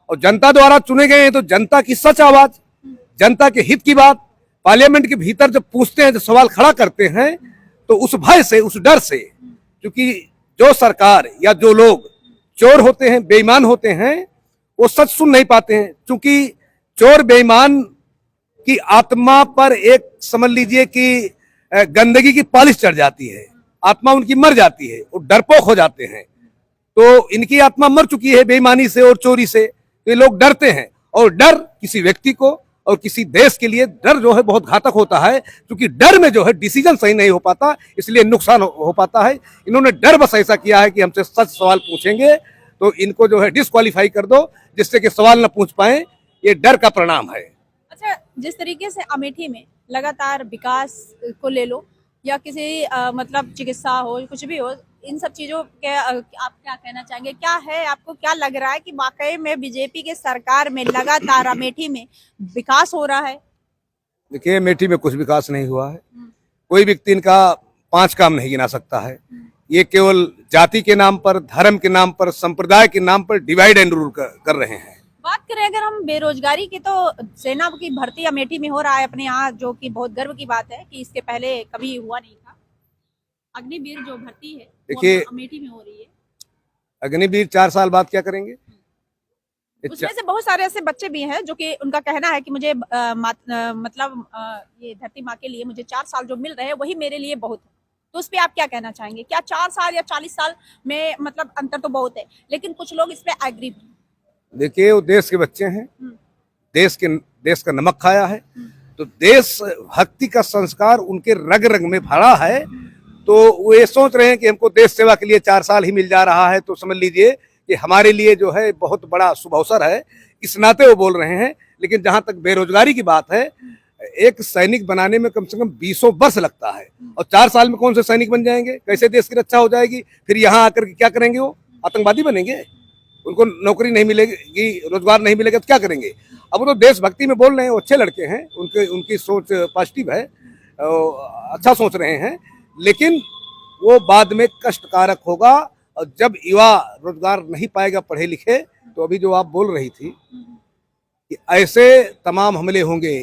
और जनता द्वारा चुने गए हैं तो जनता की सच आवाज, जनता के हित की बात पार्लियामेंट के भीतर जब पूछते हैं, जब सवाल खड़ा करते हैं, तो उस भय से, उस डर से, क्योंकि जो सरकार या जो लोग चोर होते हैं, बेईमान होते हैं, वो सच सुन नहीं पाते हैं। क्योंकि चोर बेईमान की आत्मा पर एक समझ लीजिए कि गंदगी की पॉलिश चढ़ जाती है, आत्मा उनकी मर जाती है, वो डरपोक हो जाते हैं। तो इनकी आत्मा मर चुकी है बेईमानी से और चोरी से, तो ये लोग डरते हैं। और डर किसी व्यक्ति को और किसी देश के लिए डर जो है बहुत घातक होता है, क्योंकि डर में जो है डिसीजन सही नहीं हो पाता, इसलिए नुकसान हो पाता है। इन्होंने डर बस ऐसा किया है कि हमसे सच सवाल पूछेंगे तो इनको जो है डिस्क्वालीफाई कर दो, जिससे कि सवाल न पूछ पाए। ये डर का परिणाम है। अच्छा, जिस तरीके से अमेठी में लगातार विकास को ले लो या किसी मतलब चिकित्सा हो, कुछ भी हो, इन सब चीजों के आप क्या कहना चाहेंगे? क्या है, आपको क्या लग रहा है कि वाकई में बीजेपी के सरकार में लगातार अमेठी में विकास हो रहा है? देखिए, अमेठी में कुछ विकास नहीं हुआ है। कोई व्यक्ति इनका 5 काम नहीं गिना सकता है। ये केवल जाति के नाम पर, धर्म के नाम पर, संप्रदाय के नाम पर डिवाइड एंड रूल कर रहे हैं। बात करें अगर हम बेरोजगारी की, तो सेना की भर्ती अमेठी में हो रहा है अपने यहाँ, जो कि बहुत गर्व की बात है कि इसके पहले कभी हुआ नहीं था। अग्निवीर जो भर्ती है देखिए, अमेठी में हो रही है। अग्निवीर 4 साल बाद क्या करेंगे? उसमें से बहुत सारे ऐसे बच्चे भी हैं जो कि उनका कहना है कि मुझे मतलब ये धरती माँ के लिए मुझे 4 साल जो मिल रहे हैं वही मेरे लिए बहुत है। तो उस पे आप क्या कहना चाहेंगे? क्या 4 साल या 40 साल में मतलब अंतर तो बहुत है, लेकिन कुछ लोग इस पे एग्री भी। देखिए, वो देश के बच्चे हैं, देश का नमक खाया है, तो देश भक्ति का संस्कार उनके रग रग में भरा है। तो वो ये सोच रहे हैं कि हमको देश सेवा के लिए 4 साल ही मिल जा रहा है, तो समझ लीजिए कि हमारे लिए जो है बहुत बड़ा शुभ अवसर है, इस नाते वो बोल रहे हैं। लेकिन जहां तक बेरोजगारी की बात है, एक सैनिक बनाने में कम से कम 20 वर्ष लगता है, और 4 साल में कौन से सैनिक बन जाएंगे? कैसे देश की रक्षा हो जाएगी? फिर यहाँ आकर के क्या करेंगे? वो आतंकवादी बनेंगे? उनको नौकरी नहीं मिलेगी, रोजगार नहीं मिलेगा तो क्या करेंगे? अब वो तो देशभक्ति में बोल रहे हैं, वो अच्छे लड़के हैं, उनकी सोच पॉजिटिव है, अच्छा सोच रहे हैं, लेकिन वो बाद में कष्टकारक होगा। और जब युवा रोजगार नहीं पाएगा पढ़े लिखे, तो अभी जो आप बोल रही थी कि ऐसे तमाम हमले होंगे,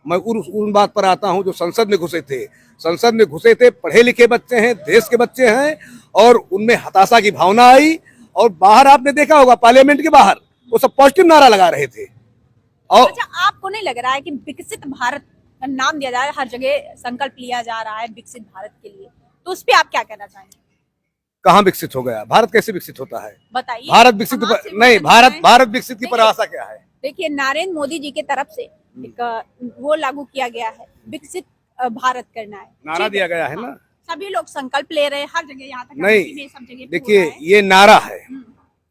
मैं उन बात पर आता हूं जो संसद में घुसे थे। संसद में घुसे थे पढ़े लिखे बच्चे हैं, देश के बच्चे हैं, और उनमें हताशा की भावना आई। और बाहर आपने देखा होगा, पार्लियामेंट के बाहर वो सब पॉजिटिव नारा लगा रहे थे। और अच्छा, आपको नहीं लग रहा है कि विकसित भारत का नाम दिया जा रहा है, हर जगह संकल्प लिया जा रहा है विकसित भारत के लिए, तो उस पर आप क्या कहना चाहेंगे? कहाँ विकसित हो गया? भारत कैसे विकसित होता है? बताइए। भारत विकसित नहीं, भारत विकसित की परिभाषा क्या है? देखिए, नरेंद्र मोदी जी की तरफ से एक वो लागू किया गया है, विकसित भारत करना है, नारा दिया गया है ना। सभी लोग संकल्प ले रहे हैं हर जगह, यहाँ तक नहीं, सब जगह। देखिए, ये नारा है,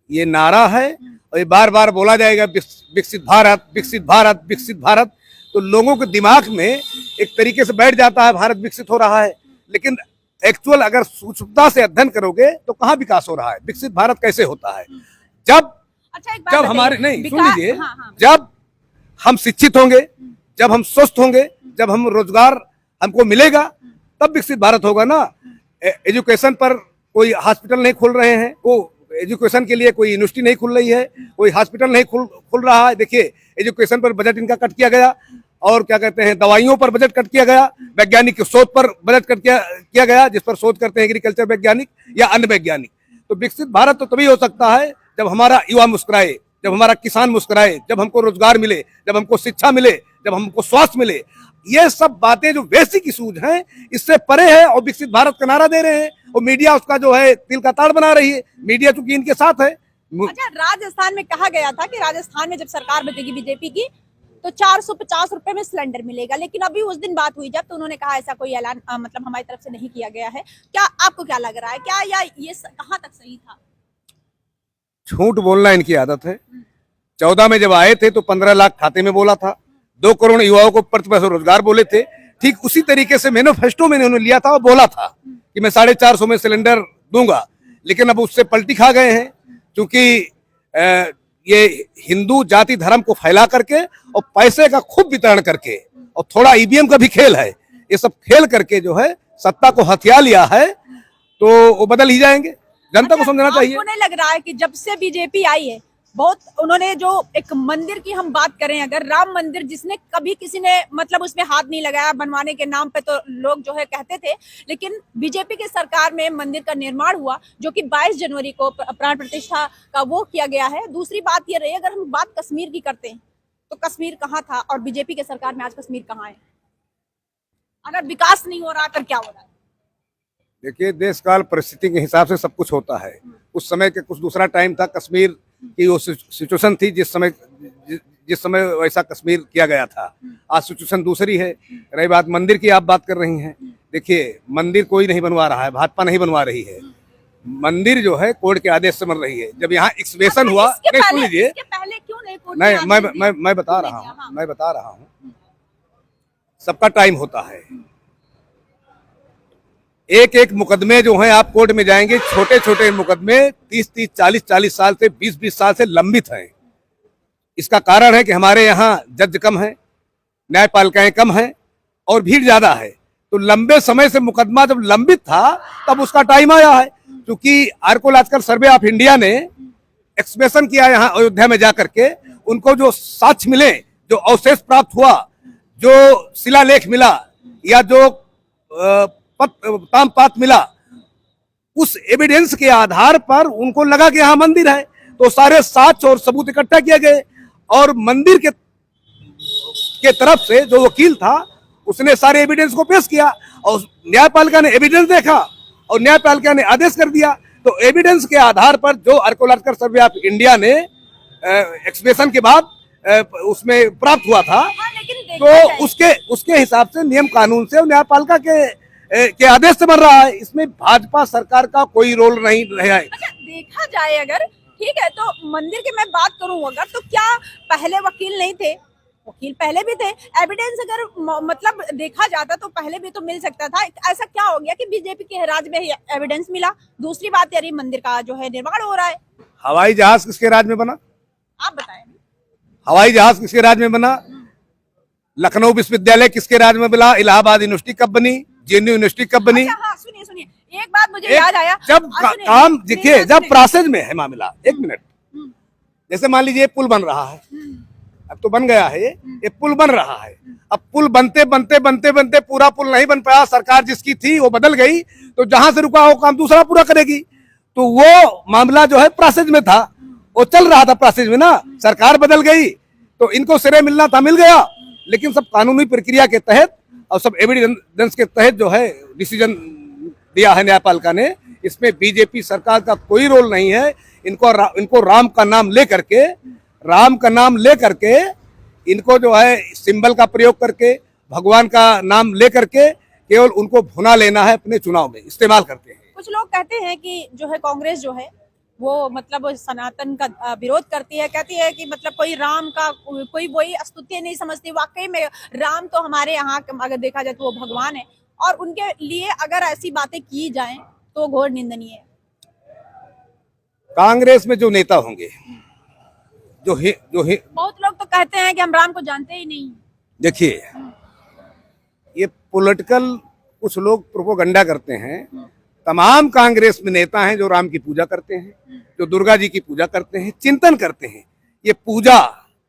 ये नारा है, और ये बार बार बोला जाएगा विकसित भारत, विकसित भारत, विकसित भारत। तो लोगों के दिमाग में एक तरीके से बैठ जाता है भारत विकसित हो रहा है, लेकिन एक्चुअल अगर सूक्ष्मता से अध्ययन करोगे तो कहाँ विकास हो रहा है? विकसित भारत कैसे होता है? जब हमारे, नहीं सुन लीजिए, जब हम शिक्षित होंगे, जब हम स्वस्थ होंगे, जब हम रोजगार हमको मिलेगा, तब विकसित भारत होगा ना। एजुकेशन पर कोई हॉस्पिटल नहीं खुल रहे हैं, वो एजुकेशन के लिए कोई यूनिवर्सिटी नहीं खुल रही है, कोई हॉस्पिटल नहीं खुल रहा है। देखिए, एजुकेशन पर बजट इनका कट किया गया, और क्या कहते हैं, दवाइयों पर बजट कट किया गया, वैज्ञानिक शोध पर बजट कट किया गया, जिस पर शोध करते हैं एग्रीकल्चर वैज्ञानिक या अन्य वैज्ञानिक। तो विकसित भारत तो तभी हो सकता है जब हमारा युवा मुस्कुराए, जब हमारा किसान मुस्कुराए, जब हमको रोजगार मिले, जब हमको शिक्षा मिले, जब हमको स्वास्थ्य मिले। ये सब बातें जो बेसिक इशूज हैं, इससे परे है, और विकसित भारत का नारा दे रहे हैं, और मीडिया उसका जो है तिल का ताड़ बना रही है। मीडिया चूंकि इनके साथ है। अच्छा, राजस्थान में कहा गया था कि राजस्थान में जब सरकार बनेगी बीजेपी की तो 450 रुपए में सिलेंडर मिलेगा, लेकिन अभी उस दिन बात हुई जब, तो उन्होंने कहा ऐसा कोई ऐलान मतलब हमारी तरफ से नहीं किया गया है। क्या आपको क्या लग रहा है, क्या या ये कहाँ तक सही था? झूठ बोलना इनकी आदत है। 14 में जब आए थे तो 15 लाख खाते में बोला था, 2 करोड़ युवाओं को प्रतिवर्ष रोजगार बोले थे। ठीक उसी तरीके से मैनिफेस्टो में उन्होंने लिया था और बोला था कि मैं 450 में सिलेंडर दूंगा, लेकिन अब उससे पलटी खा गए हैं, क्योंकि ये हिंदू जाति धर्म को फैला करके और पैसे का खूब वितरण करके, और थोड़ा ईवीएम का भी खेल है, ये सब खेल करके जो है सत्ता को हथिया लिया है, तो वो बदल ही जाएंगे। जनता को समझना चाहिए। आपको नहीं लग रहा है कि जब से बीजेपी आई है बहुत उन्होंने जो एक मंदिर की हम बात करें, अगर राम मंदिर जिसने कभी किसी ने मतलब उसमें हाथ नहीं लगाया बनवाने के नाम पे, तो लोग जो है कहते थे, लेकिन बीजेपी की सरकार में मंदिर का निर्माण हुआ जो कि 22 जनवरी को प्राण प्रतिष्ठा का वो किया गया है। दूसरी बात ये रही, अगर हम बात कश्मीर की करते हैं तो कश्मीर कहाँ था और बीजेपी के सरकार में आज कश्मीर कहाँ है? अगर विकास नहीं हो रहा तो क्या हो रहा है? देखिए, देश काल परिस्थिति के हिसाब से सब कुछ होता है। उस समय के कुछ दूसरा टाइम था, कश्मीर की वो सिचुएशन थी जिस समय वैसा कश्मीर किया गया था। आज सिचुएशन दूसरी है। रही बात मंदिर की, आप बात कर रही हैं, देखिए मंदिर कोई नहीं बनवा रहा है, भाजपा नहीं बनवा रही है। मंदिर जो है कोर्ट के आदेश से बन रही है। जब यहाँ एक्सवेशन हुआ, सुन लीजिए, पहले क्यों नहीं? नहीं, मैं बता रहा हूँ, सबका टाइम होता है। एक एक मुकदमे जो हैं, आप कोर्ट में जाएंगे, छोटे छोटे मुकदमे 30-30, 40-40 साल से 20-20 साल से लंबित हैं। इसका कारण है कि हमारे यहाँ जज कम है, न्यायपालिकाएं कम हैं और भीड़ ज्यादा है। तो लंबे समय से मुकदमा जब लंबित था तब उसका टाइम आया है। क्योंकि आर्कोलॉजिकल सर्वे ऑफ इंडिया ने एक्सपेक्शन किया यहाँ अयोध्या में जाकर के, उनको जो साक्ष्य मिले, जो अवशेष प्राप्त हुआ, जो शिलालेख मिला या जो ताम्रपात्र मिला, उस एविडेंस के आधार पर उनको लगा कि यहाँ मंदिर है। तो सारे साक्ष्य और सबूत इकट्ठा किए गए और मंदिर के तरफ से जो वकील था उसने सारे एविडेंस को पेश किया और न्यायपालिका ने एविडेंस देखा और न्यायपालिका ने आदेश कर दिया। तो एविडेंस के आधार पर जो आर्कोलॉजिकल सर्वे ऑफ इंडिया ने एक्सपेक्शन के बाद उसमें प्राप्त हुआ था, तो उसके हिसाब से नियम कानून से न्यायपालिका के आदेश से बन रहा है। इसमें भाजपा सरकार का कोई रोल नहीं रहा है। अच्छा, देखा जाए अगर, ठीक है, तो मंदिर की मैं बात करूं अगर, तो क्या पहले वकील नहीं थे? वकील पहले भी थे। एविडेंस अगर मतलब देखा जाता तो पहले भी तो मिल सकता था। ऐसा क्या हो गया कि बीजेपी के राज में एविडेंस मिला? दूसरी बात यार, मंदिर का जो है निर्माण हो रहा है। हवाई जहाज किसके राज में बना? आप बताएं। हवाई जहाज किसके राज में बना? लखनऊ विश्वविद्यालय किसके राज में बना? इलाहाबाद यूनिवर्सिटी कब बनी? जेएनयू यूनिवर्सिटी कब बनी? अच्छा, हाँ, सुनिए, एक बात मुझे याद आया। जब काम देखिए, जब प्रोसेस में है मामला, एक मिनट, जैसे मान लीजिए पुल बन रहा है, अब तो बन गया है, ये पुल बन रहा है। अब पुल बनते बनते बनते बनते पूरा पुल नहीं बन पाया, सरकार जिसकी थी वो बदल गई, तो जहां से रुका वो काम दूसरा पूरा करेगी। तो वो मामला जो है प्रोसेस में था, वो चल रहा था प्रोसेस में ना, सरकार बदल गई तो इनको श्रेय मिलना था, मिल गया। लेकिन सब कानूनी प्रक्रिया के तहत और सब एविडेंस के तहत जो है डिसीजन दिया है न्यायपालिका ने। इसमें बीजेपी सरकार का कोई रोल नहीं है। इनको राम का नाम ले करके इनको जो है सिंबल का प्रयोग करके, भगवान का नाम ले करके केवल उनको भुना लेना है, अपने चुनाव में इस्तेमाल करते हैं। कुछ लोग कहते हैं कि जो है कांग्रेस जो है वो मतलब सनातन का विरोध करती है, कहती है कि मतलब कोई राम का कोई वही स्तुति नहीं समझती। वाकई में राम तो हमारे यहाँ अगर देखा जाए तो वो भगवान है, और उनके लिए अगर ऐसी बातें की जाएं तो घोर निंदनीय है। कांग्रेस में जो नेता होंगे, जो बहुत लोग तो कहते हैं कि हम राम को जानते ही नहीं। देखिए, ये पॉलिटिकल कुछ लोग प्रोपोगंडा करते हैं। तमाम कांग्रेस में नेता हैं जो राम की पूजा करते हैं, जो दुर्गा जी की पूजा करते हैं, चिंतन करते हैं। ये पूजा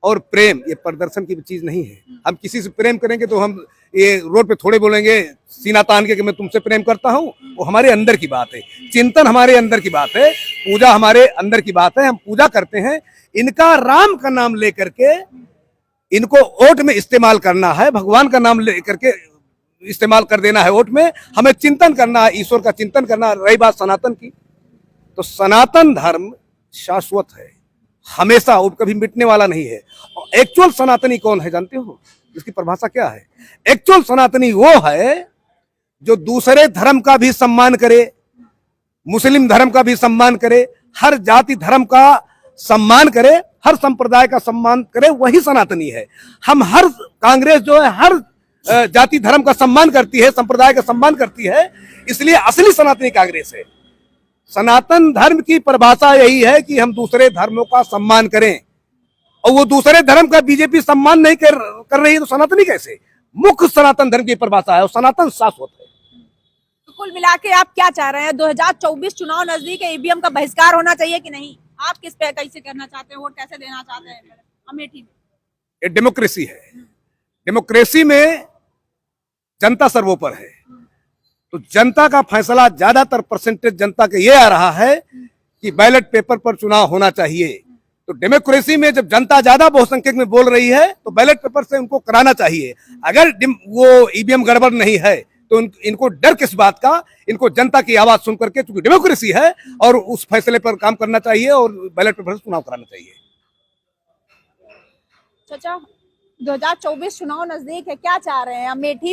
और प्रेम ये प्रदर्शन की चीज नहीं है। हम किसी से प्रेम करेंगे तो हम ये रोड पे थोड़े बोलेंगे सीना तान के कि मैं तुमसे प्रेम करता हूँ, वो हमारे अंदर की बात है। चिंतन हमारे अंदर की बात है, पूजा हमारे अंदर की बात है। हम पूजा करते हैं। इनका राम का नाम लेकर के इनको वोट में इस्तेमाल करना है, भगवान का नाम लेकर के इस्तेमाल कर देना है वोट में। हमें चिंतन करना है, ईश्वर का चिंतन करना है। रही बात सनातन की, तो सनातन धर्म शाश्वत है, हमेशा, वो कभी मिटने वाला नहीं है। और एक्चुअल सनातनी कौन है जानते हो? इसकी परिभाषा क्या है? एक्चुअल सनातनी वो है जो दूसरे धर्म का भी सम्मान करे, मुस्लिम धर्म का भी सम्मान करे, हर जाति धर्म का सम्मान करे, हर संप्रदाय का सम्मान करे, वही सनातनी है। हम हर कांग्रेस जो है हर जाति धर्म का सम्मान करती है, संप्रदाय का सम्मान करती है, इसलिए असली सनातनी कांग्रेस है। सनातन धर्म की परिभाषा यही है कि हम दूसरे धर्मों का सम्मान करें, और वो दूसरे धर्म का बीजेपी सम्मान नहीं कर रही है, तो सनातनी कैसे? मुख्य सनातन धर्म की परिभाषा है और सनातन शाश्वत है। तो कुल मिला के आप क्या चाह रहे हैं? 2024 चुनाव नजदीक है, ईवीएम का बहिष्कार होना चाहिए कि नहीं? आप किस पे कैसे करना चाहते हैं, वोट कैसे देना चाहते हैं अमेठी में? ये डेमोक्रेसी है। डेमोक्रेसी में जनता सर्वोपरि है, तो जनता का फैसला ज्यादातर परसेंटेज जनता के ये आ रहा है कि बैलेट पेपर पर चुनाव होना चाहिए। तो डेमोक्रेसी में जब जनता ज्यादा बहुसंख्यक में बोल रही है तो बैलेट पेपर से उनको कराना चाहिए। अगर वो ईवीएम गड़बड़ नहीं है तो इनको डर किस बात का, इनको जनता की आवाज सुन करके, क्योंकि डेमोक्रेसी है और उस फैसले पर काम करना चाहिए और बैलेट पेपर से चुनाव कराना चाहिए। चाचा 2024 चुनाव नजदीक है, क्या चाह रहे हैं अमेठी